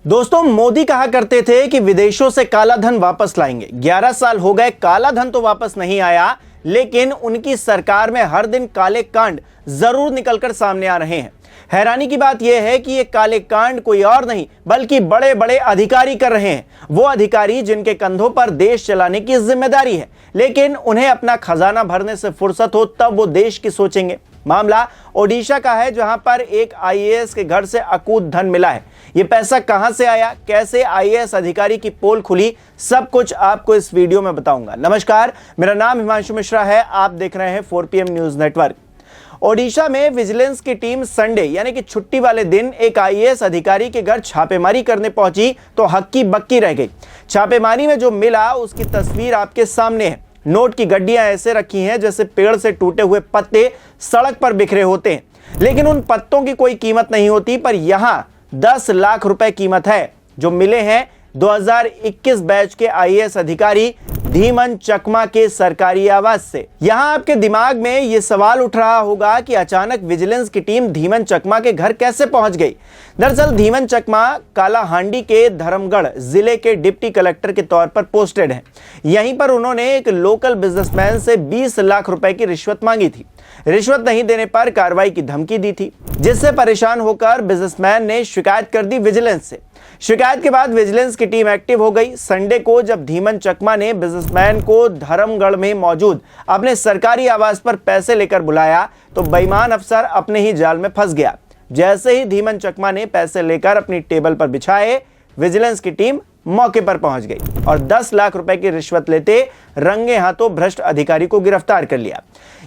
दोस्तों, मोदी कहा करते थे कि विदेशों से काला धन वापस लाएंगे। 11 साल हो गए, काला धन तो वापस नहीं आया, लेकिन उनकी सरकार में हर दिन काले कांड जरूर निकलकर सामने आ रहे हैं। हैरानी की बात यह है कि ये काले कांड कोई और नहीं बल्कि बड़े बड़े अधिकारी कर रहे हैं। वो अधिकारी जिनके कंधों पर देश चलाने की जिम्मेदारी है, लेकिन उन्हें अपना खजाना भरने से फुर्सत हो तब वो देश की सोचेंगे। मामला ओडिशा का है, जहां पर एक आईएएस के घर से अकूत धन मिला है। ये पैसा कहां से आया, कैसे आईएएस अधिकारी की पोल खुली, सब कुछ आपको इस वीडियो में बताऊंगा। नमस्कार, मेरा नाम हिमांशु मिश्रा है। आप देख रहे हैं 4PM न्यूज नेटवर्क। ओडिशा में विजिलेंस की टीम संडे यानी कि छुट्टी वाले दिन एक आईएएस अधिकारी के घर छापेमारी करने पहुंची तो हक्की बक्की रह गई। छापेमारी में जो मिला उसकी तस्वीर आपके सामने है। नोट की गड्डियां ऐसे रखी हैं जैसे पेड़ से टूटे हुए पत्ते सड़क पर बिखरे होते हैं, लेकिन उन पत्तों की कोई कीमत नहीं होती। पर यहां 10 लाख रुपए कीमत है जो मिले हैं 2021 बैच के आईएएस अधिकारी धीमन चकमा के सरकारी आवास से। यहां आपके दिमाग में यह सवाल उठ रहा होगा कि अचानक विजिलेंस की टीम धीमन चकमा के घर कैसे पहुंच गई। दरअसल धीमन चकमा कालाहांडी के धर्मगढ़ जिले के डिप्टी कलेक्टर के तौर पर पोस्टेड हैं। यहीं पर उन्होंने एक लोकल बिजनेसमैन से 20 लाख रुपए की रिश्वत मांगी थी। रिश्वत नहीं देने पर कार्रवाई की धमकी दी थी, जिससे परेशान होकर बिजनेसमैन ने शिकायत कर दी विजिलेंस से। शिकायत के बाद विजिलेंस की टीम एक्टिव हो गई। संडे को जब धीमन चकमा ने बिजनेसमैन को धर्मगढ़ में मौजूद अपने सरकारी आवास पर पैसे लेकर बुलाया तो बेईमान अफसर अपने ही जाल में फंस गया। जैसे ही धीमन चकमा ने पैसे लेकर अपनी टेबल पर बिछाए, विजिलेंस की टीम मौके पर पहुंच गई और 10 लाख रुपए की रिश्वत लेते रंगे हाथों भ्रष्ट अधिकारी को गिरफ्तार कर लिया।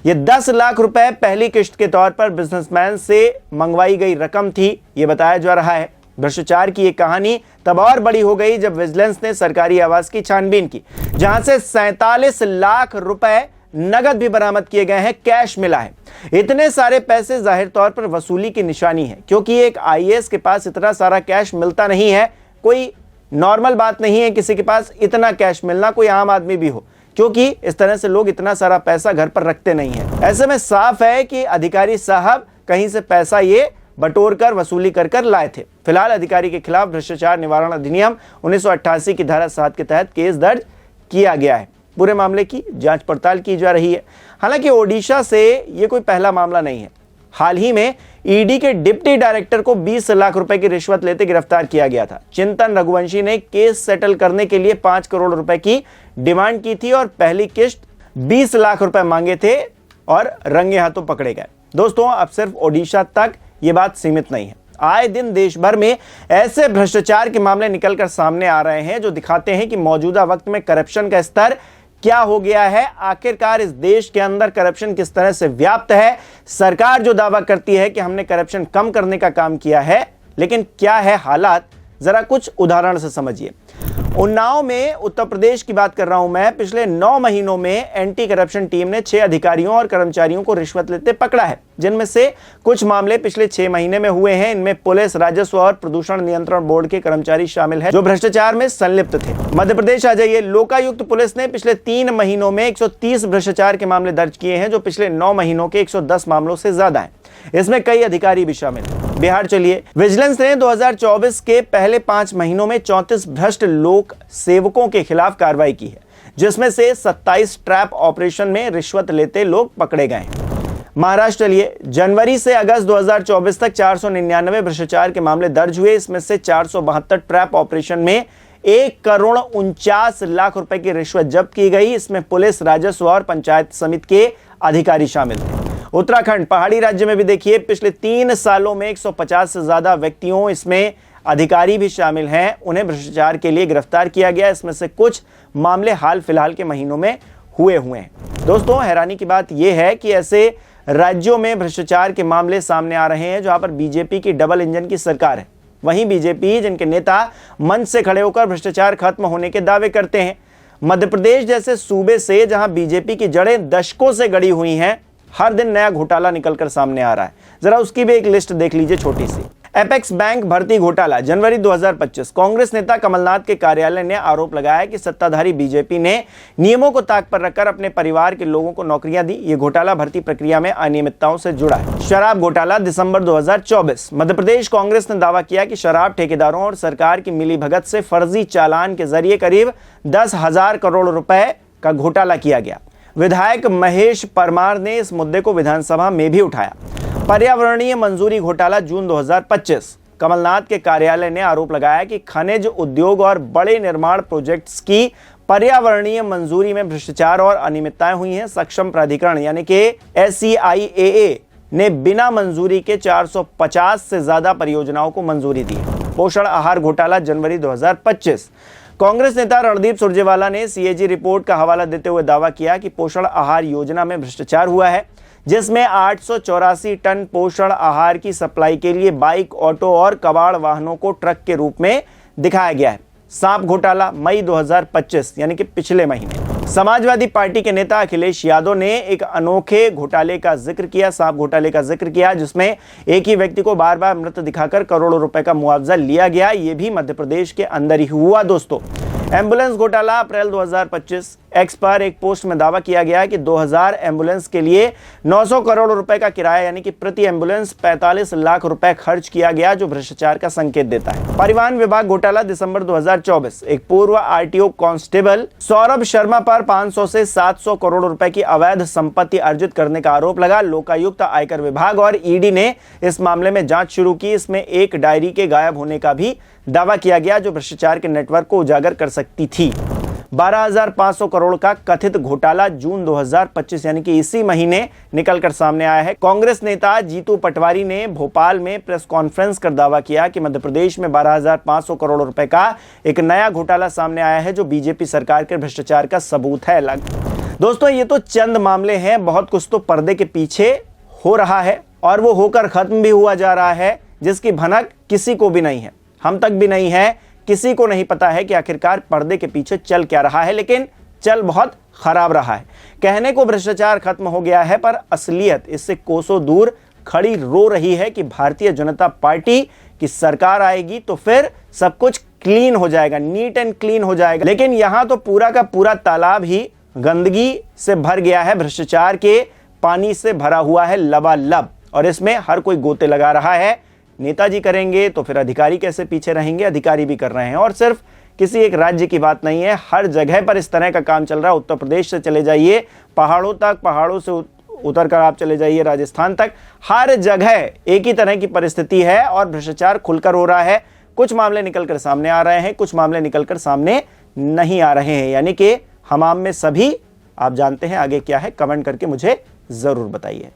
यह 10 लाख रुपए पहली किश्त के तौर पर बिजनेसमैन से मंगवाई गई रकम थी, यह बताया जा रहा है। भ्रष्टाचार की यह कहानी तब और बड़ी हो गई जब विजिलेंस ने सरकारी आवास की छानबीन की, जहां से 47 लाख रुपए नगद भी बरामद किए गए हैं, कैश मिला है। इतने सारे पैसे जाहिर तौर पर वसूली की निशानी है, क्योंकि एक आईएएस के पास इतना सारा कैश मिलता नहीं है। कोई नॉर्मल बात नहीं है किसी के पास इतना कैश मिलना, कोई आम आदमी भी हो, क्योंकि इस तरह से लोग इतना सारा पैसा घर पर रखते नहीं है। ऐसे में साफ है कि अधिकारी साहब कहीं से पैसा ये बटोर कर वसूली कर लाए थे। फिलहाल अधिकारी के खिलाफ भ्रष्टाचार निवारण अधिनियम 1988 की धारा 7 के तहत केस दर्ज किया गया है। पूरे मामले की जांच पड़ताल की जा रही है। हालांकि ओडिशा से ये कोई पहला मामला नहीं है। हाल ही में ईडी के डिप्टी डायरेक्टर को 20 लाख रुपए की रिश्वत लेते गिरफ्तार किया गया था। चिंतन रघुवंशी ने केस सेटल करने के लिए 5 करोड़ रुपए की डिमांड की थी और पहली किश्त 20 लाख रुपए मांगे थे और रंगे हाथों पकड़े गए। दोस्तों, अब सिर्फ ओडिशा तक ये बात सीमित नहीं है। आए दिन देश भर में ऐसे भ्रष्टाचार के मामले निकलकर सामने आ रहे हैं जो दिखाते हैं कि मौजूदा वक्त में करप्शन का स्तर क्या हो गया है। आखिरकार इस देश के अंदर करप्शन किस तरह से व्याप्त है। सरकार जो दावा करती है कि हमने करप्शन कम करने का काम किया है, लेकिन क्या है हालात, जरा कुछ उदाहरण से समझिए। उन्नाव में, उत्तर प्रदेश की बात कर रहा हूं मैं, पिछले 9 महीनों में एंटी करप्शन टीम ने 6 अधिकारियों और कर्मचारियों को रिश्वत लेते पकड़ा है, जिनमें से कुछ मामले पिछले 6 महीने में हुए हैं। इनमें पुलिस, राजस्व और प्रदूषण नियंत्रण बोर्ड के कर्मचारी शामिल हैं जो भ्रष्टाचार में संलिप्त थे। मध्य प्रदेश आ जाइए। लोकायुक्त पुलिस ने पिछले 3 महीनों में 130 भ्रष्टाचार के मामले दर्ज किए हैं, जो पिछले 9 महीनों के 110 मामलों से ज्यादा है। इसमें कई अधिकारी भी शामिल हैं। बिहार चलिए। विजिलेंस ने 2024 के पहले 5 महीनों में 34 भ्रष्ट लोक सेवकों के खिलाफ कार्रवाई की है, जिसमें से 27 ट्रैप ऑपरेशन में रिश्वत लेते लोग पकड़े गए हैं। महाराष्ट्र चलिए। जनवरी से अगस्त 2024 तक 499 भ्रष्टाचार के मामले दर्ज हुए। इसमें से 472 ट्रैप ऑपरेशन में 1,49 करोड़ रुपए की रिश्वत जब्त की गई। इसमें पुलिस, राजस्व और पंचायत समिति के अधिकारी शामिल थे। उत्तराखंड, पहाड़ी राज्य में भी देखिए, पिछले 3 सालों में 150 से ज्यादा व्यक्तियों, इसमें अधिकारी भी शामिल हैं, उन्हें भ्रष्टाचार के लिए गिरफ्तार किया गया। इसमें से कुछ मामले हाल फिलहाल के महीनों में हुए हैं। दोस्तों, हैरानी की बात यह है कि ऐसे राज्यों में भ्रष्टाचार के मामले सामने आ रहे हैं जहां पर बीजेपी की डबल इंजन की सरकार है। वहीं बीजेपी जिनके नेता मंच से खड़े होकर भ्रष्टाचार खत्म होने के दावे करते हैं। मध्य प्रदेश जैसे सूबे से, जहां बीजेपी की जड़ें दशकों से गड़ी हुई हैं, हर दिन नया घोटाला निकलकर सामने आ रहा है। जरा उसकी भी एक लिस्ट देख लीजिए छोटी सी। एपेक्स बैंक भर्ती घोटाला जनवरी 2025। कांग्रेस नेता कमलनाथ के कार्यालय ने आरोप लगाया कि सत्ताधारी बीजेपी ने नियमों को ताक पर रखकर अपने परिवार के लोगों को नौकरियां दी। ये घोटाला भर्ती प्रक्रिया में अनियमितताओं से जुड़ा है। शराब घोटाला दिसंबर 2024। मध्य प्रदेश कांग्रेस ने दावा किया कि शराब ठेकेदारों और सरकार की मिलीभगत से फर्जी चालान के जरिए करीब 10,000 करोड़ रुपए का घोटाला किया गया। विधायक महेश परमार ने इस मुद्दे को विधानसभा में भी उठाया। पर्यावरणीय मंजूरी घोटाला जून 2025। कमलनाथ के कार्यालय ने आरोप लगाया कि खनिज उद्योग और बड़े निर्माण प्रोजेक्ट्स की पर्यावरणीय मंजूरी में भ्रष्टाचार और अनियमितताएं हुई हैं। सक्षम प्राधिकरण यानी कि SCIAA ने बिना मंजूरी के 450 से ज्यादा परियोजनाओं को मंजूरी दी। पोषण आहार घोटाला जनवरी 2025। कांग्रेस नेता रणदीप सुरजेवाला ने CAG रिपोर्ट का हवाला देते हुए दावा किया कि पोषण आहार योजना में भ्रष्टाचार हुआ है, जिसमें 884 टन पोषण आहार की सप्लाई के लिए बाइक, ऑटो और कबाड़ वाहनों को ट्रक के रूप में दिखाया गया है। सांप घोटाला मई 2025 यानी कि पिछले महीने। समाजवादी पार्टी के नेता अखिलेश यादव ने एक अनोखे घोटाले का जिक्र किया, सांप घोटाले का जिक्र किया, जिसमें एक ही व्यक्ति को बार बार मृत दिखाकर करोड़ों रुपए का मुआवजा लिया गया। यह भी मध्य प्रदेश के अंदर ही हुआ दोस्तों। एम्बुलेंस घोटाला अप्रैल 2025। एक्स पर एक पोस्ट में दावा किया गया कि 2000 एम्बुलेंस के लिए 900 करोड़ रुपए का किराया यानी कि प्रति एम्बुलेंस 45 लाख रुपए खर्च किया गया, जो भ्रष्टाचार का संकेत देता है। परिवहन विभाग घोटाला दिसंबर 2024। एक पूर्व RTO कांस्टेबल सौरभ शर्मा पर 500 से 700 करोड़ रुपए की अवैध संपत्ति अर्जित करने का आरोप लगा। लोकायुक्त, आयकर विभाग और ED ने इस मामले में जांच शुरू की। इसमें एक डायरी के गायब होने का भी दावा किया गया, जो भ्रष्टाचार के नेटवर्क को उजागर कर सकती थी। 12,500 करोड़ का कथित घोटाला जून 2025 यानी कि इसी महीने निकलकर सामने आया है। कांग्रेस नेता जीतू पटवारी ने भोपाल में प्रेस कॉन्फ्रेंस कर दावा किया कि मध्य प्रदेश में 12,500 करोड़ रुपए का एक नया घोटाला सामने आया है, जो बीजेपी सरकार के भ्रष्टाचार का सबूत है। दोस्तों, ये तो चंद मामले हैं, बहुत कुछ तो पर्दे के पीछे हो रहा है और वो होकर खत्म भी हुआ जा रहा है, जिसकी भनक किसी को भी नहीं है, हम तक भी नहीं है। किसी को नहीं पता है कि आखिरकार पर्दे के पीछे चल क्या रहा है, लेकिन चल बहुत खराब रहा है। कहने को भ्रष्टाचार खत्म हो गया है, पर असलियत इससे कोसों दूर खड़ी रो रही है कि भारतीय जनता पार्टी की सरकार आएगी तो फिर सब कुछ क्लीन हो जाएगा, नीट एंड क्लीन हो जाएगा। लेकिन यहां तो पूरा का पूरा तालाब ही गंदगी से भर गया है, भ्रष्टाचार के पानी से भरा हुआ है लबालब, और इसमें हर कोई गोते लगा रहा है। नेताजी करेंगे तो फिर अधिकारी कैसे पीछे रहेंगे? अधिकारी भी कर रहे हैं, और सिर्फ किसी एक राज्य की बात नहीं है, हर जगह पर इस तरह का काम चल रहा है। उत्तर प्रदेश से चले जाइए पहाड़ों तक, पहाड़ों से उतर कर आप चले जाइए राजस्थान तक, हर जगह एक ही तरह की परिस्थिति है और भ्रष्टाचार खुलकर हो रहा है। कुछ मामले निकलकर सामने आ रहे हैं, कुछ मामले निकलकर सामने नहीं आ रहे हैं, यानी कि हमाम में सभी। आप जानते हैं आगे क्या है, कमेंट करके मुझे जरूर बताइए।